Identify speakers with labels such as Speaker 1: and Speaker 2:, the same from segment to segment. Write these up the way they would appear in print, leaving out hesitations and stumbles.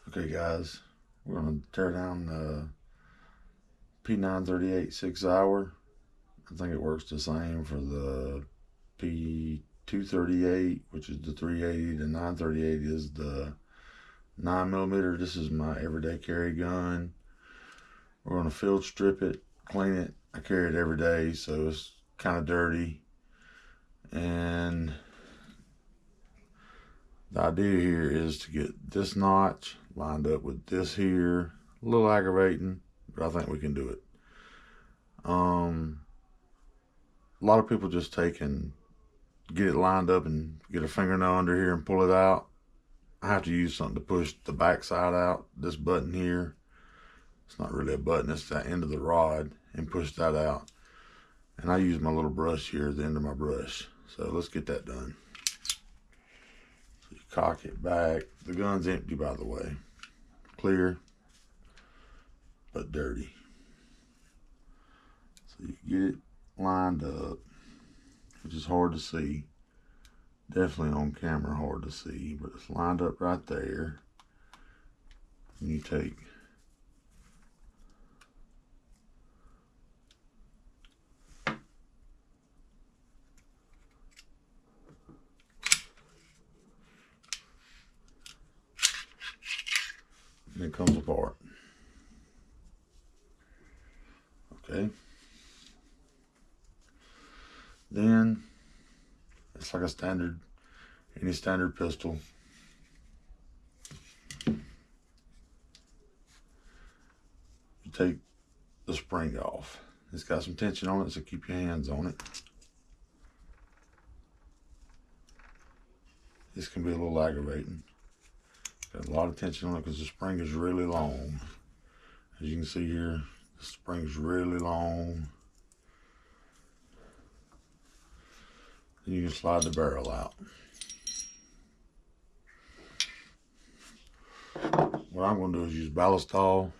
Speaker 1: Okay guys, we're going to tear down the P938 Sig Sauer. I think it works the same for the P238, which is the 380. The 938 is the 9mm. This is my everyday carry gun. We're going to field strip it, clean it. I carry it every day, so it's kind of dirty. And the idea here is to get this notch lined up with this here. A little aggravating, but I think we can do it. A lot of people just take and get it lined up and get a fingernail under here and pull it out. I have to use something to push the back side out. This button here, it's not really a button, it's the end of the rod, and push that out. And I use my little brush here at the end of my brush. So let's get that done. So you cock it back. The gun's empty, by the way. Clear, but dirty. So you get it lined up, which is hard to see. Definitely on camera hard to see, but it's lined up right there. And you take and it comes apart. Okay. Then it's like any standard pistol. You take the spring off. It's got some tension on it, so keep your hands on it. This can be a little aggravating. Got a lot of tension on it because the spring is really long. As you can see here, the spring is really long. And you can slide the barrel out. What I'm going to do is use ballistol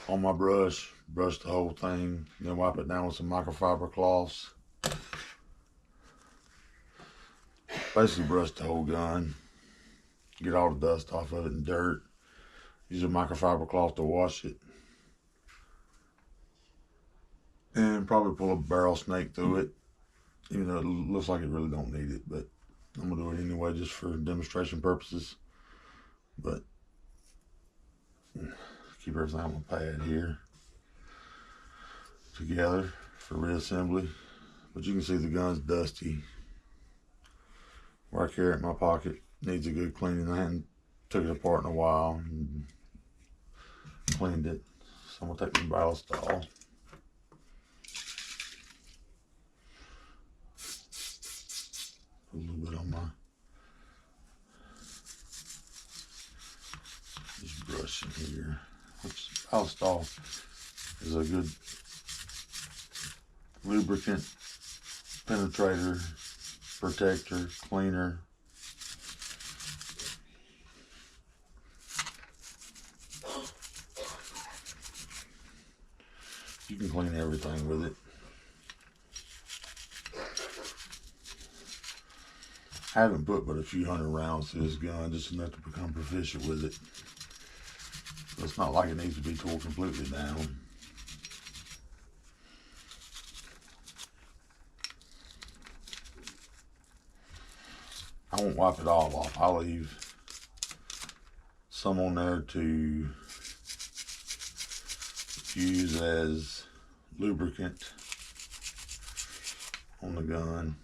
Speaker 1: on my brush the whole thing, then wipe it down with some microfiber cloths. Basically brush the whole gun, get all the dust off of it and dirt. Use a microfiber cloth to wash it. And probably pull a barrel snake through it, even though it looks like it really don't need it, but I'm gonna do it anyway just for demonstration purposes. But keep everything on my pad here together for reassembly. But you can see the gun's dusty. Where I carry it in my pocket needs a good cleaning. I hadn't took it apart in a while and cleaned it. So I'm gonna take my ballistol. Put a little bit on my brush in here. Ballistol is a good lubricant, penetrator, protector, cleaner. You can clean everything with it. I haven't put but a few hundred rounds to this gun, just enough to become proficient with it. So it's not like it needs to be tore completely down. I won't wipe it all off. I'll leave some on there to use as lubricant on the gun.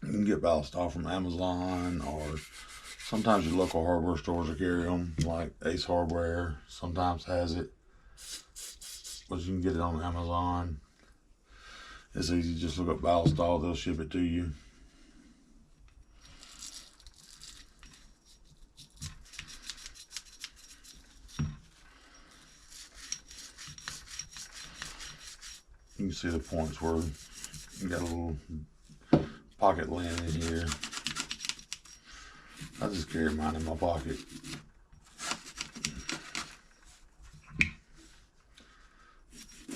Speaker 1: You can get ballistol from Amazon, or sometimes your local hardware stores will carry them, like Ace Hardware sometimes has it, but you can get it on Amazon. It's easy, just look up Ballastall, they'll ship it to you. You can see the points where you got a little pocket lint in here. I just carry mine in my pocket.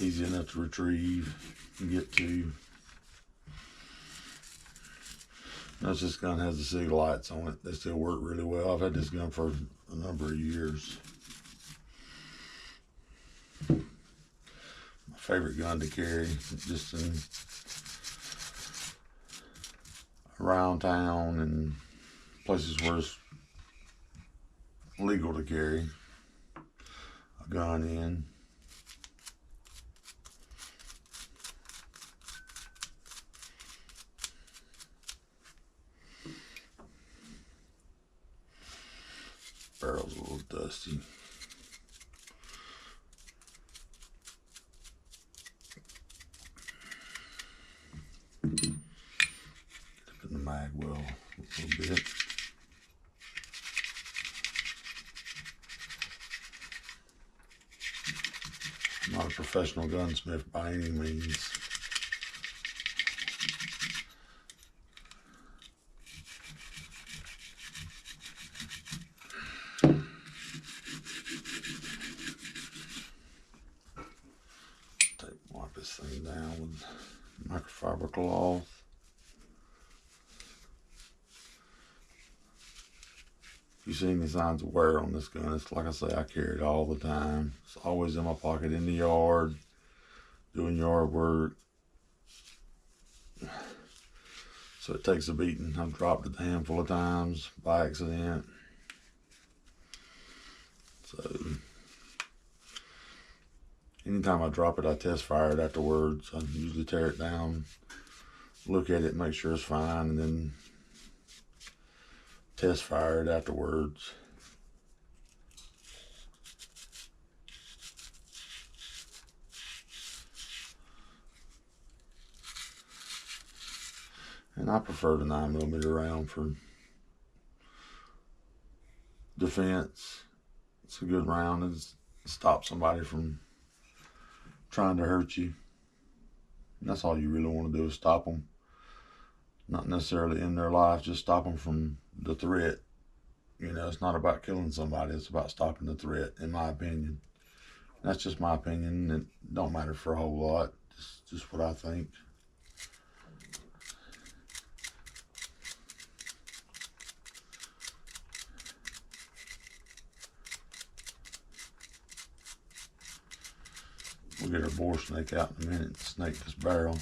Speaker 1: Easy enough to retrieve and get to. Notice this gun has the Sig lights on it. They still work really well. I've had this gun for a number of years. My favorite gun to carry, just in around town and places where it's legal to carry a gun in. Barrel's a little dusty. Get up in the mag well a little bit. I'm not a professional gunsmith by any means. Wipe this thing down with microfiber cloth. If you see any signs of wear on this gun, it's like I say, I carry it all the time. It's always in my pocket in the yard, doing yard work. So it takes a beating. I've dropped it a handful of times by accident. So anytime I drop it, I test fire it afterwards. I usually tear it down, look at it, make sure it's fine, and then test fire it afterwards. And I prefer the 9mm round for defense. It's a good round. It stops somebody from trying to hurt you. And that's all you really want to do is stop them. Not necessarily in their life, just stop them from the threat. You know, it's not about killing somebody, it's about stopping the threat, in my opinion. That's just my opinion. It don't matter for a whole lot. Just what I think. We'll get our bore snake out in a minute and snake this barrel.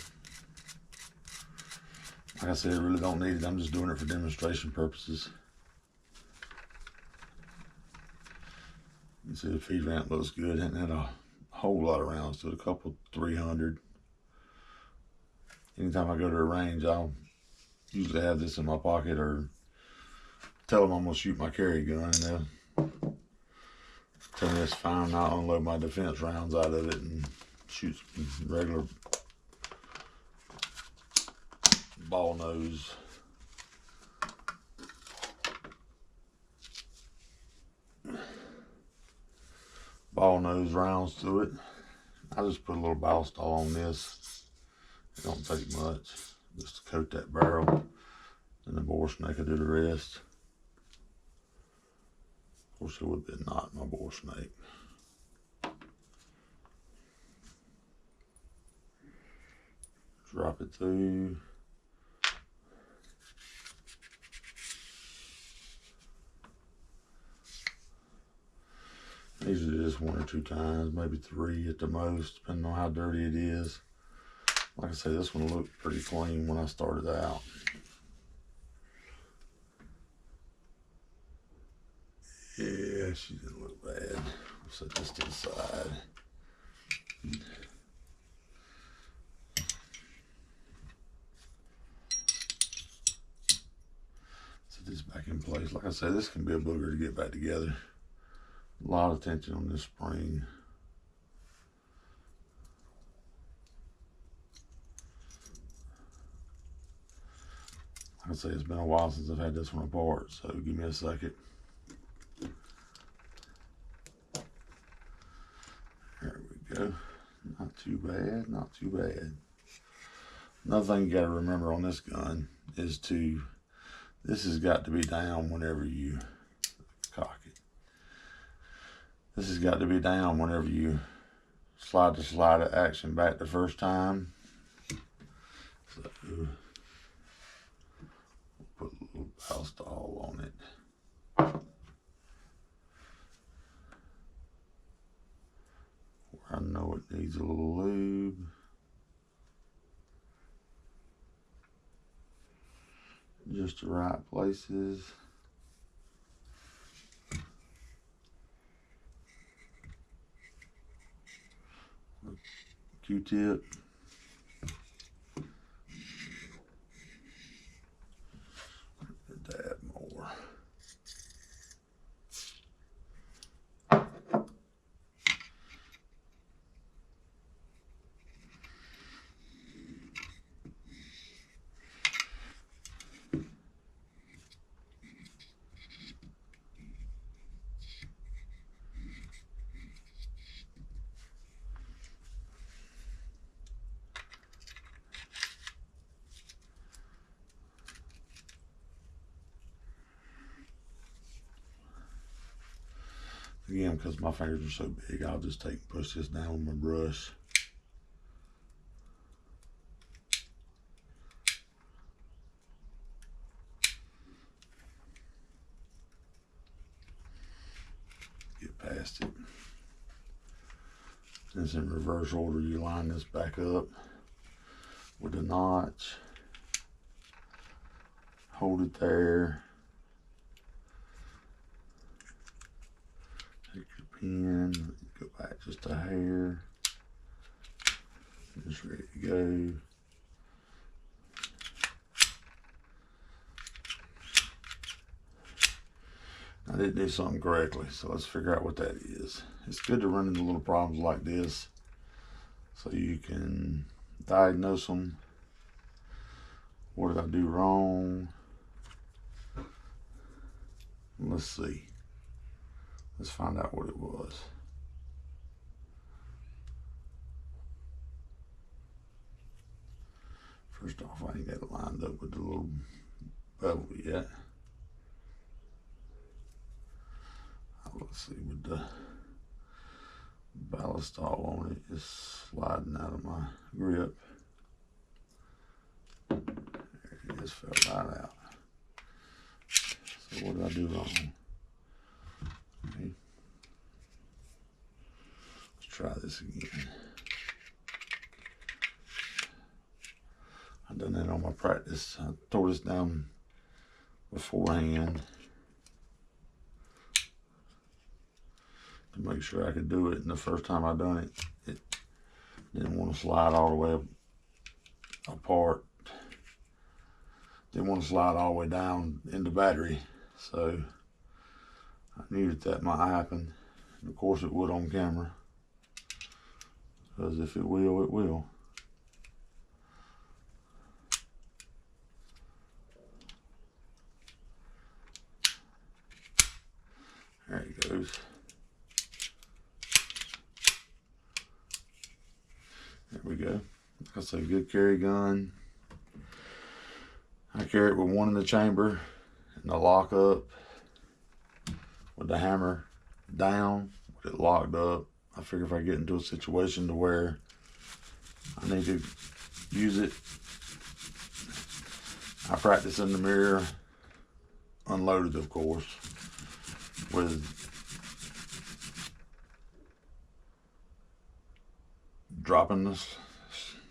Speaker 1: Like I said, I really don't need it. I'm just doing it for demonstration purposes. You can see the feed ramp looks good. Hadn't had a whole lot of rounds to it, a couple 300. Anytime I go to a range, I'll usually have this in my pocket or tell them I'm gonna shoot my carry gun, and they'll tell me it's fine. I'll unload my defense rounds out of it and shoot some regular ball nose. Ball nose rounds to it. I just put a little Ballastall on this. It don't take much. Just to coat that barrel. And the bore snake will do the rest. Of course, it would be not my bore snake. Drop it through. Usually just 1 or 2 times, maybe 3 at the most, depending on how dirty it is. Like I say, this one looked pretty clean when I started out. Yeah, she didn't look bad. I'll set this to the side. Set this back in place. Like I said, this can be a booger to get back together. A lot of tension on this spring. I'd say it's been a while since I've had this one apart, so give me a second. There we go. Not too bad, not too bad. Another thing you got to remember on this gun is this has got to be down whenever you cock it. This has got to be down whenever you slide the slider action back the first time. So we'll put a little Valstall on it. Where I know it needs a little lube. Just the right places. Q-tip. A dab more. Again, because my fingers are so big, I'll just push this down with my brush. Get past it. Since in reverse order, you line this back up with a notch. Hold it there. Take your pen, go back just a hair. Just ready to go. I didn't do something correctly, so let's figure out what that is. It's good to run into little problems like this so you can diagnose them. What did I do wrong? Let's see. Let's find out what it was. First off, I ain't got it lined up with the little bevel yet. Let's see, with the Valstall on it is sliding out of my grip. There it is, fell right out. So what did I do wrong? Okay. Let's try this again. I done that on my practice. I tore this down beforehand to make sure I could do it, and the first time I done it, it didn't want to slide all the way apart. Didn't want to slide all the way down in the battery, so I knew that might happen. And of course it would on camera, because if it will, it will. There it goes. There we go. That's a good carry gun. I carry it with one in the chamber and the lock up with the hammer down with it locked up. I figure if I get into a situation to where I need to use it, I practice in the mirror, unloaded of course, with dropping the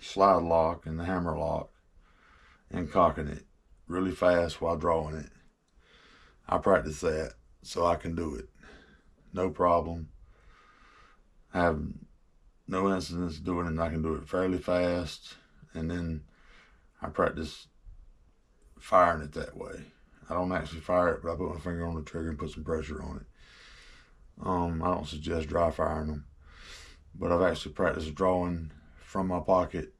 Speaker 1: slide lock and the hammer lock and cocking it really fast while drawing it. I practice that so I can do it. No problem. I have no incidents doing it, and I can do it fairly fast. And then I practice firing it that way. I don't actually fire it, but I put my finger on the trigger and put some pressure on it. I don't suggest dry firing them, but I've actually practiced drawing from my pocket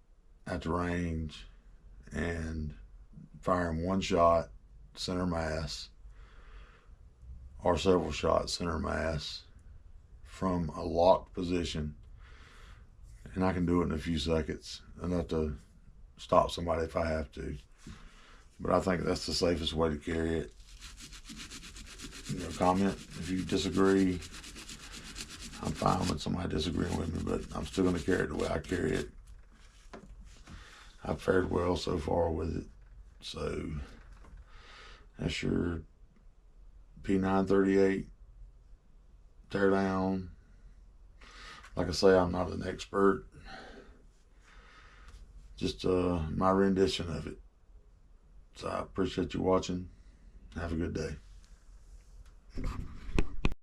Speaker 1: at the range and firing one shot center mass or several shots center mass from a locked position, and I can do it in a few seconds, enough to stop somebody if I have to. But I think that's the safest way to carry it. Comment if you disagree. I'm fine with somebody disagreeing with me, but I'm still going to carry it the way I carry it. I've fared well so far with it. So that's your P938 teardown. Like I say, I'm not an expert. Just my rendition of it. So I appreciate you watching. Have a good day.